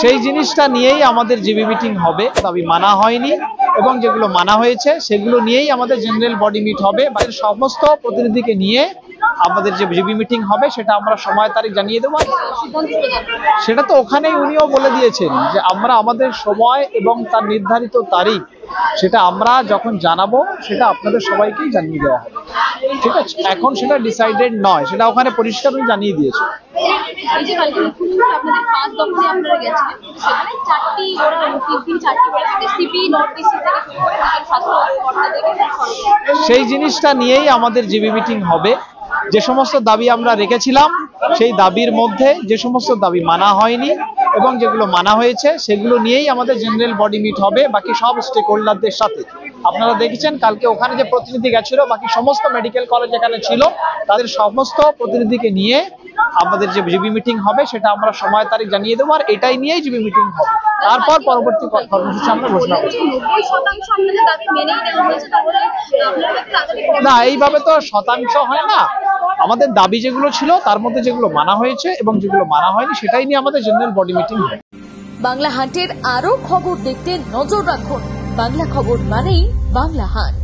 সেই জিনিসটা নিয়েই আমাদের জিবি মিটিং হবে। দাবি মানা হয়নি এবং যেগুলো মানা হয়েছে সেগুলো নিয়েই আমাদের জেনারেল বডি মিট হবে। বাইরের সমস্ত প্রতিনিধিকে নিয়ে আমাদের যে জিবি মিটিং হবে সেটা আমরা সময় তারিখ জানিয়ে দেবো। সেটা তো ওখানেই উনিও বলে দিয়েছেন যে আমরা আমাদের সময় এবং তার নির্ধারিত তারিখ সেটা আমরা যখন জানাবো সেটা আপনাদের সবাইকেই জানিয়ে দেওয়া হবে। ঠিক আছে, এখন সেটা ডিসাইডেড নয়, সেটা ওখানে পরিষ্কার জানিয়ে দিয়েছে। সেই জিনিসটা নিয়েই আমাদের জিবি মিটিং হবে। যে সমস্ত দাবি আমরা রেখেছিলাম সেই দাবির মধ্যে যে সমস্ত দাবি মানা হয়নি এবং যেগুলো মানা হয়েছে সেগুলো নিয়েই আমাদের জেনারেল বডি মিট হবে বাকি সব স্টেক হোল্ডারদের সাথে। আপনারা দেখেছেন কালকে ওখানে যে প্রতিনিধি গেছিল, বাকি সমস্ত মেডিকেল কলেজ এখানে ছিল, তাদের সমস্ত প্রতিনিধিকে নিয়ে আমাদের যে জিবি মিটিং হবে সেটা আমরা সময় তারিখ জানিয়ে দেবো। আর এটাই নিয়েই জিবি মিটিং হবে, তারপর পরবর্তী কর্মসূচি আমরা ঘোষণা করব। না, এইভাবে তো শতাংশ হয় না। আমাদের দাবি যেগুলো ছিল তার মধ্যে যেগুলো মানা হয়েছে এবং যেগুলো মানা হয়নি সেটাই নিয়ে আমাদের জেনারেল বডি মিটিং হবে। বাংলা হান্টের আরো খবর দেখতে নজর রাখুন। বাংলা খবর মানেই বাংলা হান্ট।